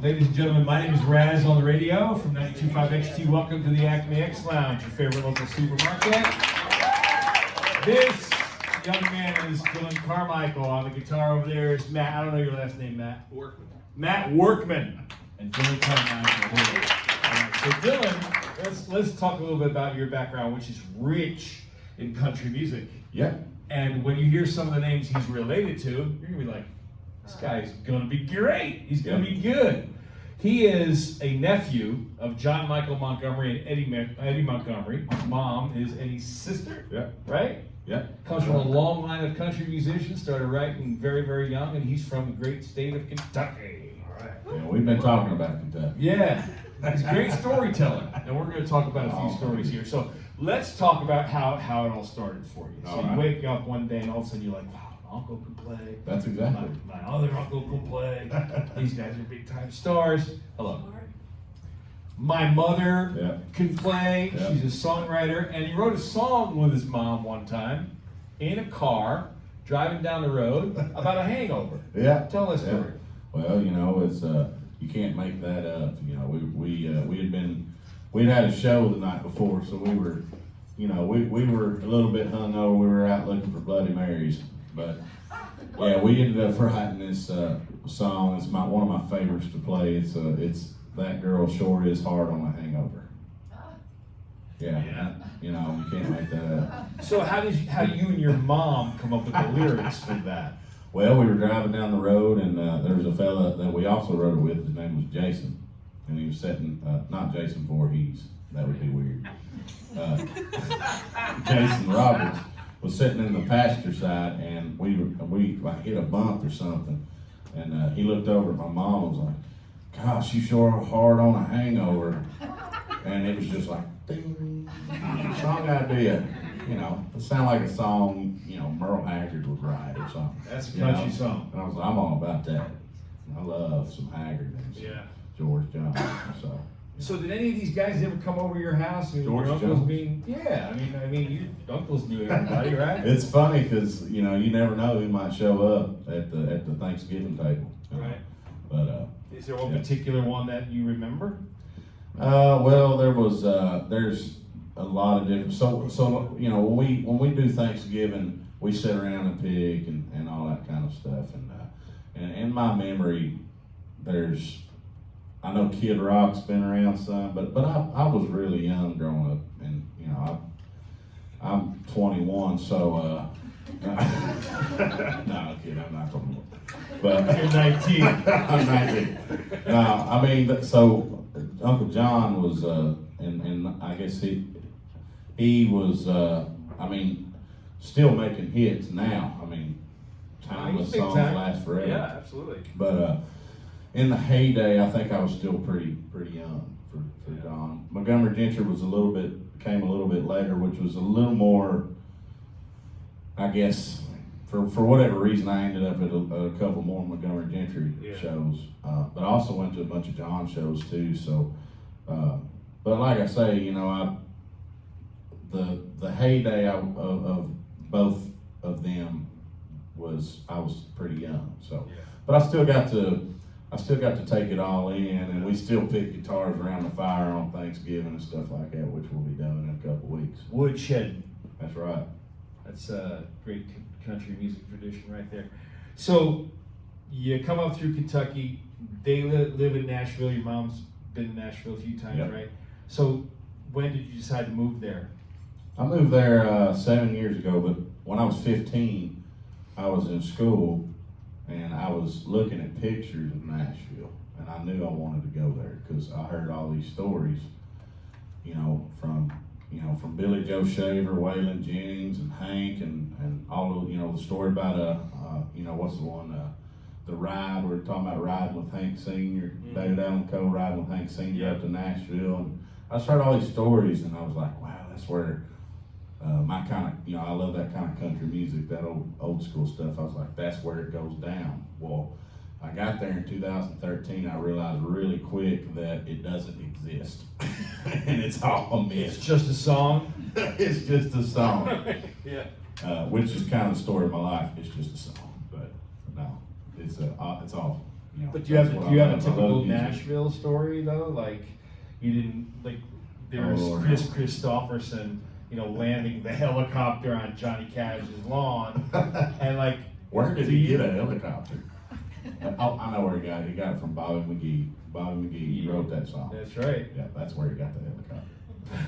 Ladies and gentlemen, my name is Raz on the radio from 92.5 XT. Welcome to the ACME X Lounge, your favorite local supermarket. This young man is Dillon Carmichael. On the guitar over there is Matt. I don't know your last name, Matt. Workman. Matt Workman and Dillon Carmichael. Right, so Dillon, let's talk a little bit about your background, which is rich in country music. Yeah. And when you hear some of the names he's related to, you're gonna be like, this guy's gonna be great. He's gonna be good. He is a nephew of John Michael Montgomery and Eddie Montgomery. His mom is Eddie's sister. Yeah. Right? Yeah. Comes from a long line of country musicians. Started writing very, very young, and he's from the great state of Kentucky. All right. Yeah, we've been talking about Kentucky. Yeah. He's a great storyteller, and we're going to talk about a few stories here. So let's talk about how it all started for you. So you wake up one day, and all of a sudden you're like, wow. Uncle can play. That's exactly. My other uncle can play. These guys are big time stars. Hello. My mother can play. Yeah. She's a songwriter. And he wrote a song with his mom one time in a car driving down the road about a hangover. Yeah. Tell us story. Yeah. Well, you know, it's you can't make that up. You know, we'd had a show the night before, so we were, you know, we were a little bit hungover. We were out looking for Bloody Marys. But yeah, we ended up writing this song. It's one of my favorites to play. It's That Girl Sure Is Hard on a Hangover. Yeah. You know, you can't make that up. So how do you and your mom come up with the lyrics for that? Well, we were driving down the road, and there was a fella that we also wrote it with. His name was Jason, and he was sitting not Jason Voorhees. That would be weird. Jason Roberts was sitting in the passenger side, and we like hit a bump or something, and he looked over at my mom and was like, "Gosh, you sure are hard on a hangover," and it was just like, ding, song idea, you know, it sounded like a song, you know, Merle Haggard would write or something. That's a country song. And I was like, I'm all about that. I love some Haggard and some George Jones. So did any of these guys ever come over to your house? And George your uncles Jones? I mean, your uncles knew everybody, right? It's funny because you know you never know who might show up at the Thanksgiving table. Right. But is there one particular one that you remember? well, there's a lot of different. So you know when we do Thanksgiving, we sit around and pick and all that kind of stuff. And in my memory, I know Kid Rock's been around some, but I was really young growing up, and you know I'm 21, so no, kid, I'm not 21, but You're 19. I'm 19. No, I mean, so Uncle John was, and I guess he was, I mean, still making hits now. I mean, timeless songs last forever. Yeah, absolutely. But in the heyday, I think I was still pretty young for John. Montgomery Gentry came a little bit later, which was a little more, I guess, for whatever reason, I ended up at a couple more Montgomery Gentry shows. But I also went to a bunch of John shows too. So, but like I say, you know, the heyday of both of them I was pretty young. So, but I still got to take it all in, and we still pick guitars around the fire on Thanksgiving and stuff like that, which we'll be doing in a couple weeks. Woodshed. That's right. That's a great country music tradition right there. So you come up through Kentucky. They live in Nashville. Your mom's been in Nashville a few times, right? So when did you decide to move there? I moved there 7 years ago, but when I was 15, I was in school, and I was looking at pictures of Nashville, and I knew I wanted to go there because I heard all these stories, you know, from Billy Joe Shaver, Waylon Jennings, and Hank, and all of, you know, the story about you know, what's the one, the ride, we're talking about riding with Hank Sr., David Allen Coe riding with Hank Sr. up to Nashville, and I just heard all these stories, and I was like, wow, that's where my kind of, you know, I love that kind of country music, that old school stuff. I was like, that's where it goes down. Well, I got there in 2013. I realized really quick that it doesn't exist, and it's all a myth. It's just a song. It's just a song. Yeah. Which is kind of the story of my life. It's just a song, but no, it's all You know, But do you have that's what do you I have a love. I love typical music. Nashville story though? Like you didn't like there was Oh, Chris no. Christopherson, landing the helicopter on Johnny Cash's lawn, and like Where did do he you- get a helicopter? Oh, I know where he got it. He got it from Bobby McGee. Bobby McGee wrote that song. That's right. Yeah, that's where he got the helicopter.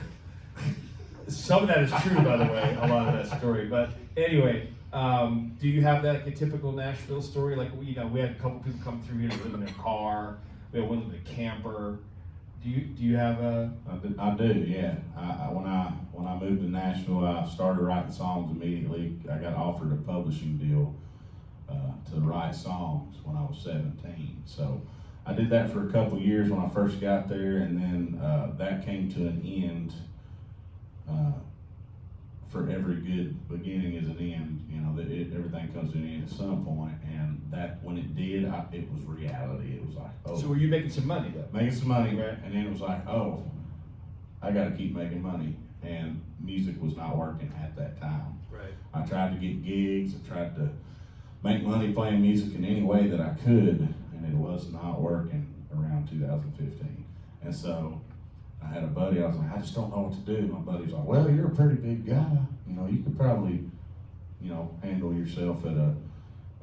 Some of that is true, by the way, a lot of that story. But anyway, do you have that like, a typical Nashville story? Like we had a couple people come through here to live in a car. We had one in a camper. Do you have a? I do, yeah. When I moved to Nashville, I started writing songs immediately. I got offered a publishing deal to write songs when I was 17. So I did that for a couple years when I first got there, and then that came to an end. For every good beginning is an end. Everything comes to an end at some point, and that when it did, it was reality. It was like, oh. So were you making some money though? Making some money, Right. and then it was like, oh, I got to keep making money, and music was not working at that time. Right. I tried to get gigs, I tried to make money playing music in any way that I could, and it was not working around 2015. And so I had a buddy, I was like, I just don't know what to do. My buddy was like, well, you're a pretty big guy. You could probably, handle yourself in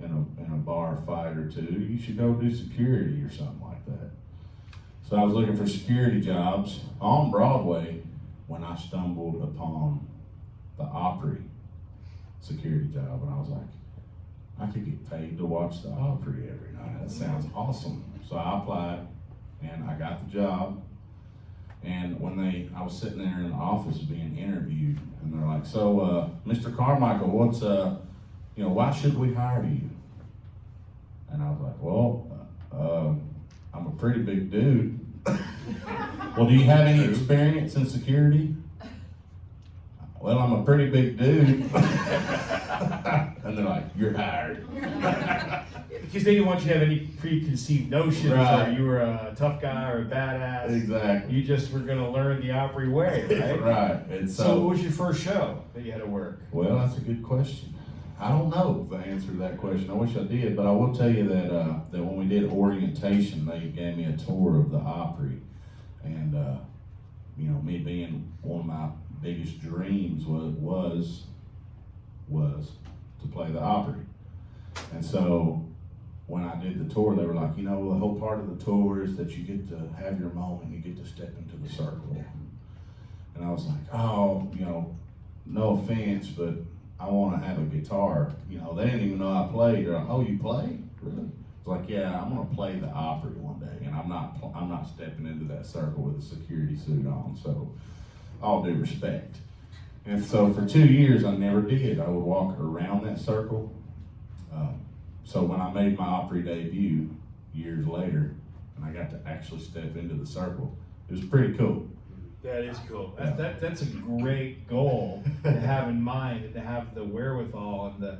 a bar fight or two. You should go do security or something like that. So I was looking for security jobs on Broadway when I stumbled upon the Opry security job, and I was like, I could get paid to watch the Opry every night. That sounds awesome. So I applied, and I got the job. And when I was sitting there in the office being interviewed, and they're like, so, Mr. Carmichael, what's, why should we hire you? And I was like, well, I'm a pretty big dude. Well, do you have any experience in security? Well, I'm a pretty big dude. And they're like, you're hired. Because they didn't want you to have any preconceived notions, Right. or you were a tough guy or a badass. Exactly. You just were going to learn the Opry way, right? Right. And So what was your first show that you had to work? Well, that's a good question. I don't know the answer to that question. I wish I did, but I will tell you that that when we did orientation, they gave me a tour of the Opry, and me being one of my biggest dreams was to play the Opry, and so when I did the tour, they were like, the whole part of the tour is that you get to have your moment, you get to step into the circle, and I was like, oh, no offense, but I want to have a guitar. They didn't even know I played. They're like, oh, you play? Really? It's like, yeah, I'm gonna play the Opry one day, and I'm not stepping into that circle with a security suit on. So, all due respect. And so for 2 years, I never did. I would walk around that circle. So when I made my Opry debut years later, and I got to actually step into the circle, it was pretty cool. That is cool. That's a great goal to have in mind, and to have the wherewithal and the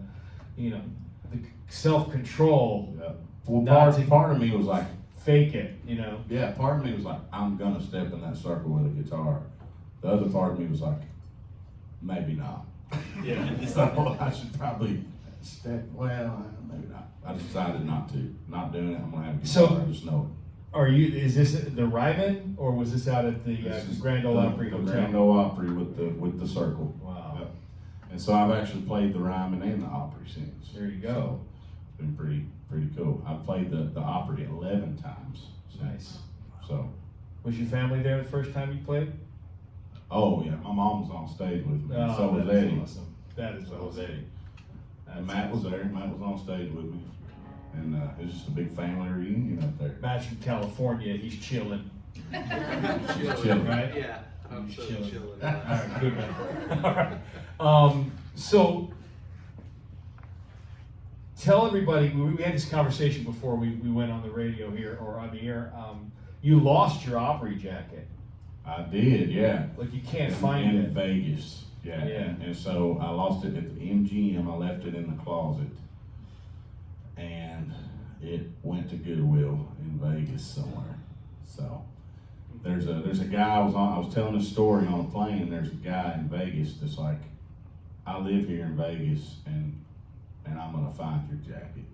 self-control. Yeah. Well, Not part of me was like, fake it, yeah, part of me was like, I'm gonna step in that circle with a guitar. The other part of me was like, maybe not. Yeah. So I should probably step, well, maybe not. I decided not to. Not doing it, I'm gonna have a guitar, So- I just know it. Is this the Ryman, or was this out at the This is Grand Ole Opry the Hotel? Grand Ole Opry with the circle. Wow. Yep. And so I've actually played the Ryman and the Opry since. There you go. So it's been pretty cool. I've played the Opry 11 times since. Nice. So, Was your family there the first time you played? oh yeah, my mom was on stage with me. Oh, So was that is Eddie. awesome. That is So was awesome. Eddie. And Matt was there. Matt was on stage with me. And it was just a big family reunion up there. Matt's from California. He's chilling. Chilling. Right? Yeah, I'm so Chilling. chilling. All right, good man. All right. So tell everybody, we had this conversation before we went on the radio here, or on the air. You lost your Opry jacket. I did, yeah. Like you can't in find it. Vegas. Yeah. Yeah. And so I lost it at the MGM. I left it in the closet. And it went to Goodwill in Vegas somewhere. So there's a guy I was telling a story on a plane, and there's a guy in Vegas that's like, I live here in Vegas, and I'm gonna find your jacket.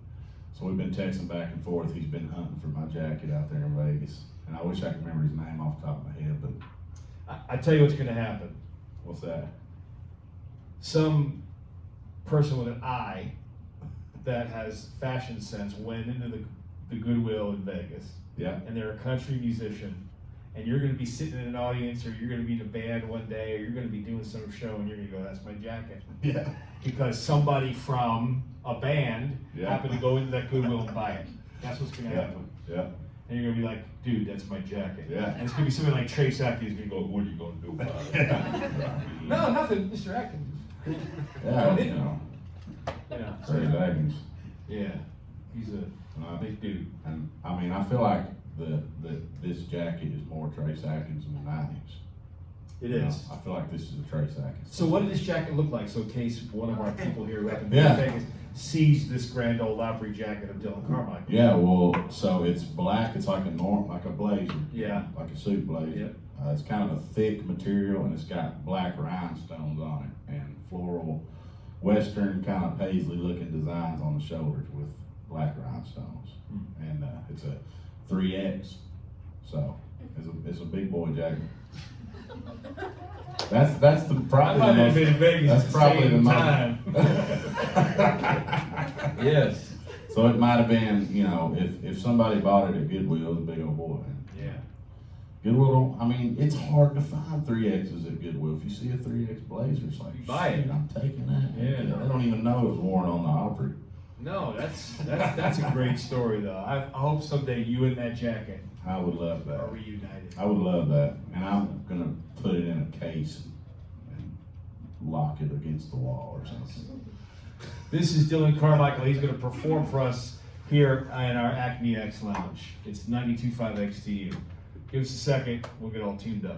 So we've been texting back and forth. He's been hunting for my jacket out there in Vegas. And I wish I could remember his name off the top of my head, but I tell you what's going to happen. what's that? Some person with an eye that has fashion sense went into the Goodwill in Vegas, Yeah. and they're a country musician, and you're going to be sitting in an audience, or you're going to be in a band one day, or you're going to be doing some show, and you're going to go, "That's my jacket," Yeah. because somebody from a band Yeah. happened to go into that Goodwill and buy it. That's what's going to Yeah. happen. Yeah. And you're gonna be like, "Dude, that's my jacket." Yeah. And it's gonna be something like Trace Atkins gonna go, "What are you gonna do about it?" No, nothing, Mr. Atkins. Yeah, you know, Yeah. Trace Atkins. Yeah. He's a big dude. And I mean, I feel like this jacket is more Trace Atkins in the 90s. It You know, is. I feel like this is a Trace Atkins. So what did this jacket look like? So in case one of our people here who happen to be Yeah. in Vegas sees this grand old Opry jacket of Dillon Carmichael. Yeah, well, so it's black. It's like a blazer. Yeah. Like a suit blazer. Yep. It's kind of a thick material, and it's got black rhinestones on it, and floral, western kind of paisley-looking designs on the shoulders with black rhinestones. And it's a 3X, so it's a big boy jacket. That's the I probably might the have been in most. Vegas That's at the probably the same most. time. Yes. So it might have been, you know, if somebody bought it at Goodwill, it's a big old boy. Yeah. Goodwill don't, I mean, it's hard to find 3Xs at Goodwill. If you see a 3X blazer, it's like, Buy it. shit, I'm taking that. Yeah. They don't even know it was worn on the Opry. No, that's a great story though. I hope someday you and that jacket I would love that. are reunited. I would love that. And I'm going to put it in a case and lock it against the wall or something. This is Dillon Carmichael. He's going to perform for us here in our ACME X Lounge. It's 92.5 XTU. Give us a second. We'll get all tuned up.